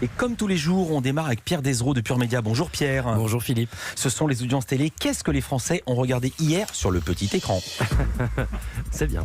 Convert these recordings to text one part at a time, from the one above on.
Et comme tous les jours, on démarre avec Pierre Desreaux de Pure Média. Bonjour Pierre. Bonjour Philippe. Ce sont les audiences télé. Qu'est-ce que les Français ont regardé hier sur le petit écran? C'est bien.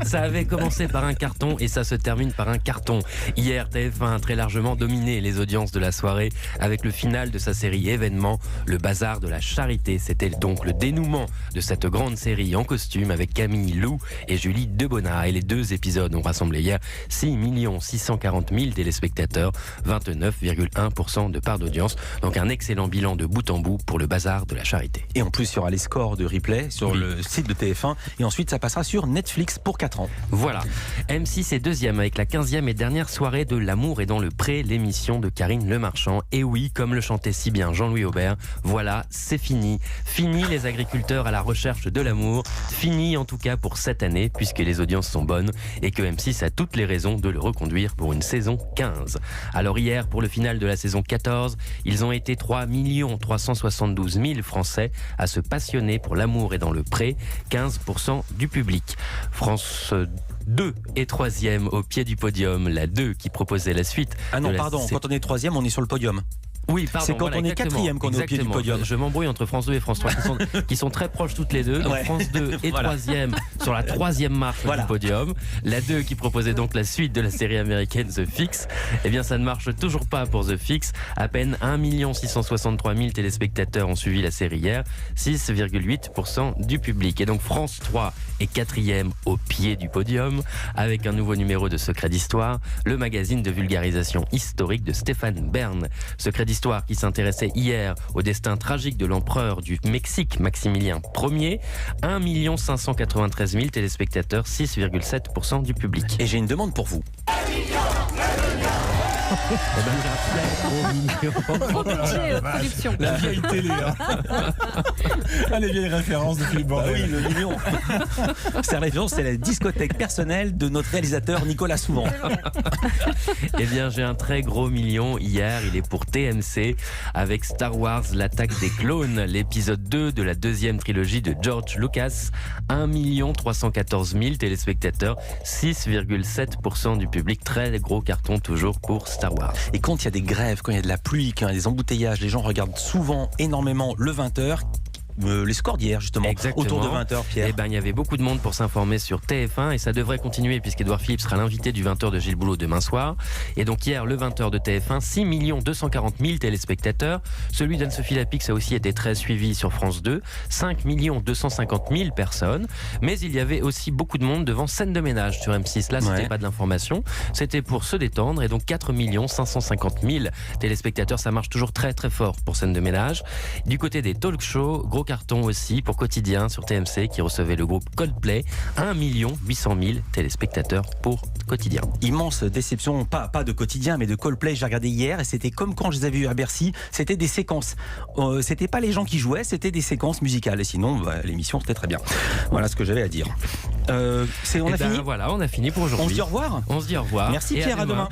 Ça avait commencé par un carton et ça se termine par un carton. Hier, TF1 a très largement dominé les audiences de la soirée avec le final de sa série événement, Le Bazar de la Charité. C'était donc le dénouement de cette grande série en costume avec Camille Lou et Julie Debona. Et les deux épisodes ont rassemblé hier 6 640 000 téléspectateurs, 29,1% de part d'audience. Donc un excellent bilan de bout en bout pour Le Bazar de la Charité. Et en plus, il y aura les scores de replay sur le site de TF1. Et ensuite, ça passera sur Netflix pour 4 ans. Voilà. M6 est deuxième avec la 15e et dernière soirée de L'amour est dans le pré, l'émission de Karine Lemarchand. Et oui, comme le chantait si bien Jean-Louis Aubert, voilà, c'est fini. Fini les agriculteurs à la recherche de l'amour. Fini en tout cas pour cette année, puisque les audiences sont bonnes et que M6 a toutes les raisons de le reconduire pour une saison 15. Alors hier, pour le final de la saison 14, ils ont été 3 372 000 Français à se passionner pour L'amour est dans le pré, 15% du public. France 2 est troisième au pied du podium, la 2 qui proposait la suite. Ah non, pardon, quand on est troisième, on est sur le podium. Oui, pardon. C'est quand on est quatrième qu'on est au pied du podium. Je m'embrouille entre France 2 et France 3 qui sont très proches toutes les deux. Donc France 2 est troisième sur la troisième marche du podium. La 2 qui proposait donc la suite de la série américaine The Fix. Eh bien, ça ne marche toujours pas pour The Fix. À peine 1 663 000 téléspectateurs ont suivi la série hier, 6,8% du public. Et donc France 3 est quatrième au pied du podium avec un nouveau numéro de Secret d'Histoire, le magazine de vulgarisation historique de Stéphane Bern. Secret d'Histoire qui s'intéressait hier au destin tragique de l'empereur du Mexique, Maximilien Ier. 1 593 000 téléspectateurs, 6,7% du public. Et j'ai une demande pour vous. La vieille télé, les vieilles références de Philippe Bordel. Oui, le million. Cette référence, c'est la discothèque personnelle de notre réalisateur Nicolas Souvent. Eh bien, j'ai un très gros million hier. Il est pour TMC avec Star Wars, l'attaque des clones, l'épisode 2 de la deuxième trilogie de George Lucas. 1 314 000 téléspectateurs, 6,7% du public. Très gros carton toujours pour Star Wars. Et quand il y a des grèves, quand il y a de la pluie, quand il y a des embouteillages, les gens regardent souvent énormément le 20h. Les scores d'hier justement. Exactement. Autour de 20h, Pierre. Eh ben, il y avait beaucoup de monde pour s'informer sur TF1 et ça devrait continuer puisqu'Edouard Philippe sera l'invité du 20h de Gilles Boulot demain soir. Et donc hier, le 20h de TF1, 6 240 000 téléspectateurs. Celui d'Anne-Sophie Lapix a aussi été très suivi sur France 2, 5 250 000 personnes. Mais il y avait aussi beaucoup de monde devant Scène de ménage sur M6. Là, c'était pas de l'information, c'était pour se détendre. Et donc 4 550 000 téléspectateurs, ça marche toujours très très fort pour Scène de ménage. Du côté des talk shows, gros carton aussi pour Quotidien sur TMC qui recevait le groupe Coldplay. 1 800 000 téléspectateurs pour Quotidien. Immense déception, pas de Quotidien mais de Coldplay. J'ai regardé hier et c'était comme quand je les avais vus à Bercy, c'était des séquences. C'était pas les gens qui jouaient, c'était des séquences musicales. Et sinon, l'émission c'était très bien. Voilà ce que j'avais à dire. On a fini. Voilà, on a fini pour aujourd'hui. On se dit au revoir. On se dit au revoir. Merci Pierre, à demain.